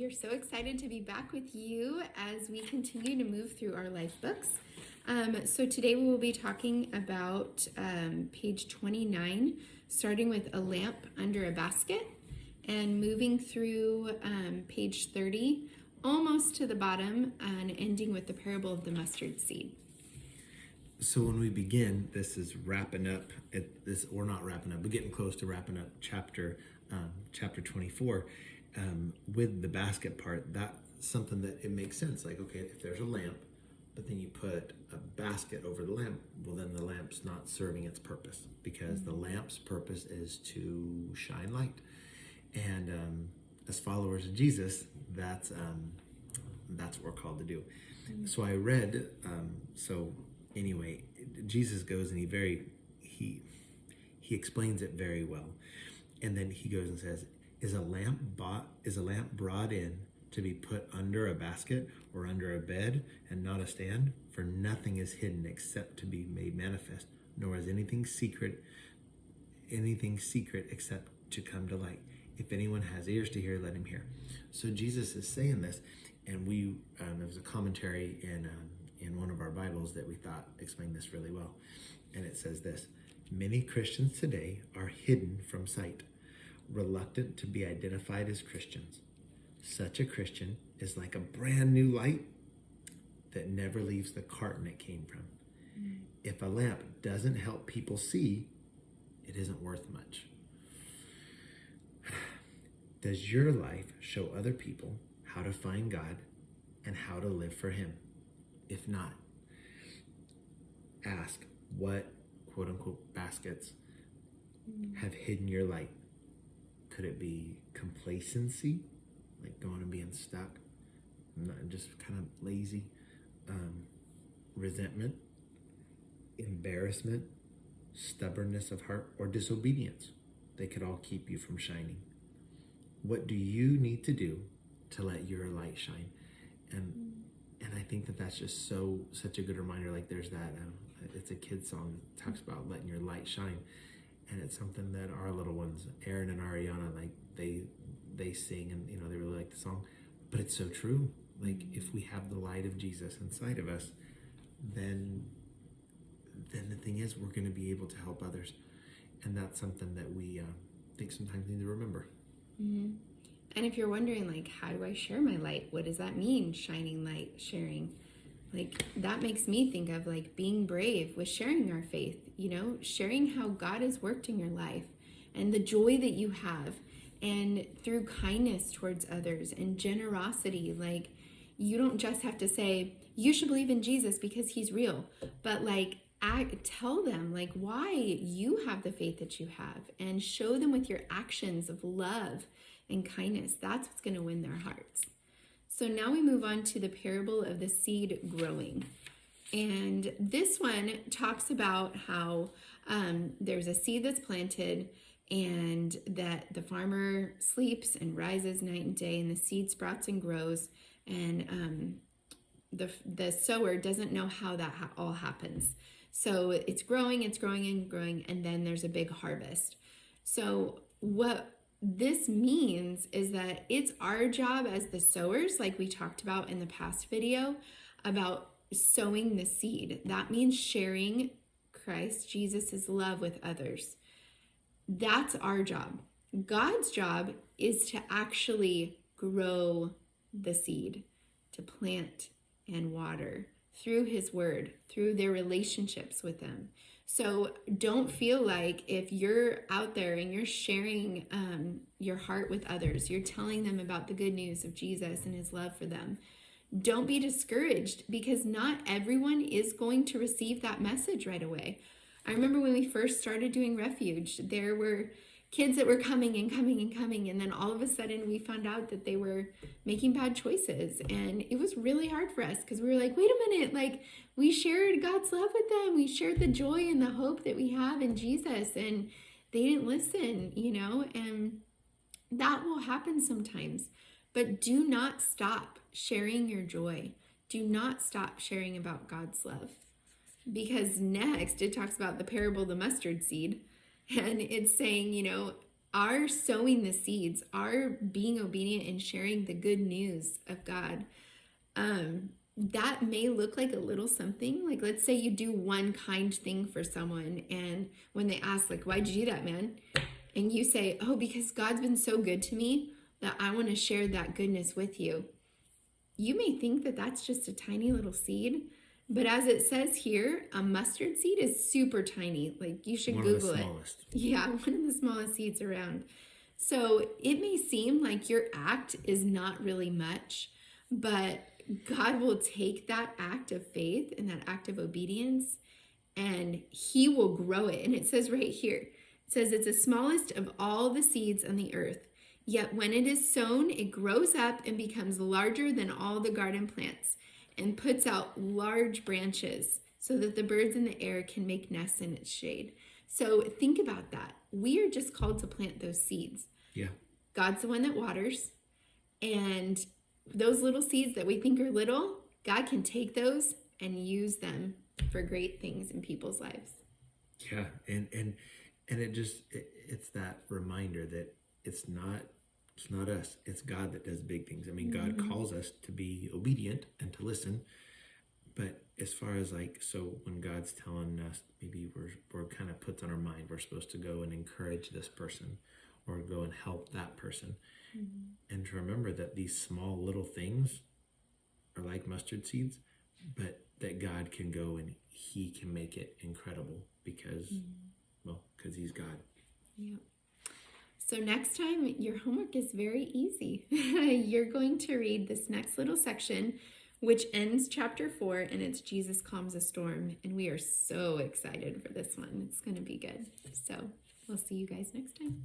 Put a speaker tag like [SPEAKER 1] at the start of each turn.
[SPEAKER 1] We are so excited to be back with you as we continue to move through our life books. So today we will be talking about page 29, starting with a lamp under a basket and moving through page 30, almost to the bottom, and ending with the parable of the mustard seed.
[SPEAKER 2] So when we begin, this is wrapping up. We're not wrapping up, but getting close to wrapping up chapter 24 with the basket part. That's something that it makes sense. Like, okay, if there's a lamp, but then you put a basket over the lamp, well, then the lamp's not serving its purpose, because the lamp's purpose is to shine light. And as followers of Jesus, that's what we're called to do. So I read. Anyway, Jesus goes and he explains it very well, and then he goes and says, "Is a lamp brought in to be put under a basket or under a bed and not a stand? For nothing is hidden except to be made manifest, nor is anything secret except to come to light. If anyone has ears to hear, let him hear." So Jesus is saying this, and there was a commentary in one of our Bibles that we thought explained this really well. And it says this: "Many Christians today are hidden from sight, reluctant to be identified as Christians. Such a Christian is like a brand new light that never leaves the carton it came from. If a lamp doesn't help people see, it isn't worth much." Does your life show other people how to find God and how to live for Him? If not, ask what quote unquote baskets have hidden your light. Could it be complacency, like going and being stuck, just kind of lazy, resentment, embarrassment, stubbornness of heart, or disobedience? They could all keep you from shining. What do you need to do to let your light shine? And I think that that's just such a good reminder. Like, there's that, it's a kid's song that talks about letting your light shine. And it's something that our little ones, Aaron and Ariana, like they sing, and they really like the song. But it's so true. Like, if we have the light of Jesus inside of us, then the thing is, we're going to be able to help others. And that's something that we think sometimes need to remember.
[SPEAKER 1] Mm-hmm. And if you're wondering, like, how do I share my light? What does that mean, shining light, sharing? Like, that makes me think of, like, being brave with sharing our faith, sharing how God has worked in your life and the joy that you have, and through kindness towards others and generosity. Like, you don't just have to say, you should believe in Jesus because He's real, but, like, tell them, like, why you have the faith that you have, and show them with your actions of love and kindness. That's what's going to win their hearts. So now we move on to the parable of the seed growing. And this one talks about how there's a seed that's planted, and that the farmer sleeps and rises night and day, and the seed sprouts and grows, and the sower doesn't know how that all happens. So it's growing and growing, and then there's a big harvest. So what this means is that it's our job as the sowers, like we talked about in the past video, about sowing the seed. That means sharing Christ Jesus' love with others. That's our job. God's job is to actually grow the seed, to plant and water through His word, through their relationships with Him. So don't feel like if you're out there and you're sharing your heart with others, you're telling them about the good news of Jesus and His love for them, don't be discouraged, because not everyone is going to receive that message right away. I remember when we first started doing Refuge, there were kids that were coming, and then all of a sudden we found out that they were making bad choices, and it was really hard for us, because we were like, wait a minute, like, we shared God's love with them, we shared the joy and the hope that we have in Jesus, and they didn't listen, and that will happen sometimes. But do not stop sharing your joy. Do not stop sharing about God's love, because next it talks about the parable of the mustard seed. And it's saying, our sowing the seeds, our being obedient and sharing the good news of God, that may look like a little something. Like, let's say you do one kind thing for someone, and when they ask, like, why'd you do that, man? And you say, oh, because God's been so good to me that I want to share that goodness with you. You may think that that's just a tiny little seed, but as it says here, a mustard seed is super tiny. Like, you should Google it. Yeah, one of the smallest seeds around. So it may seem like your act is not really much, but God will take that act of faith and that act of obedience, and he will grow it. And it says right here, it says it's the smallest of all the seeds on the earth. Yet when it is sown, it grows up and becomes larger than all the garden plants and puts out large branches so that the birds in the air can make nests in its shade. So think about that. We are just called to plant those seeds.
[SPEAKER 2] Yeah.
[SPEAKER 1] God's the one that waters, and those little seeds that we think are little, God can take those and use them for great things in people's lives.
[SPEAKER 2] Yeah, and it's that reminder that it's not us, it's God that does big things. I mean, God calls us to be obedient and to listen, but as far as like, so when God's telling us, maybe we're kind of puts on our mind, we're supposed to go and encourage this person or go and help that person. And to remember that these small little things are like mustard seeds, but that God can go and he can make it incredible because he's God.
[SPEAKER 1] Yeah. So next time, your homework is very easy. You're going to read this next little section, which ends chapter 4, and it's Jesus Calms a Storm. And we are so excited for this one. It's going to be good. So we'll see you guys next time.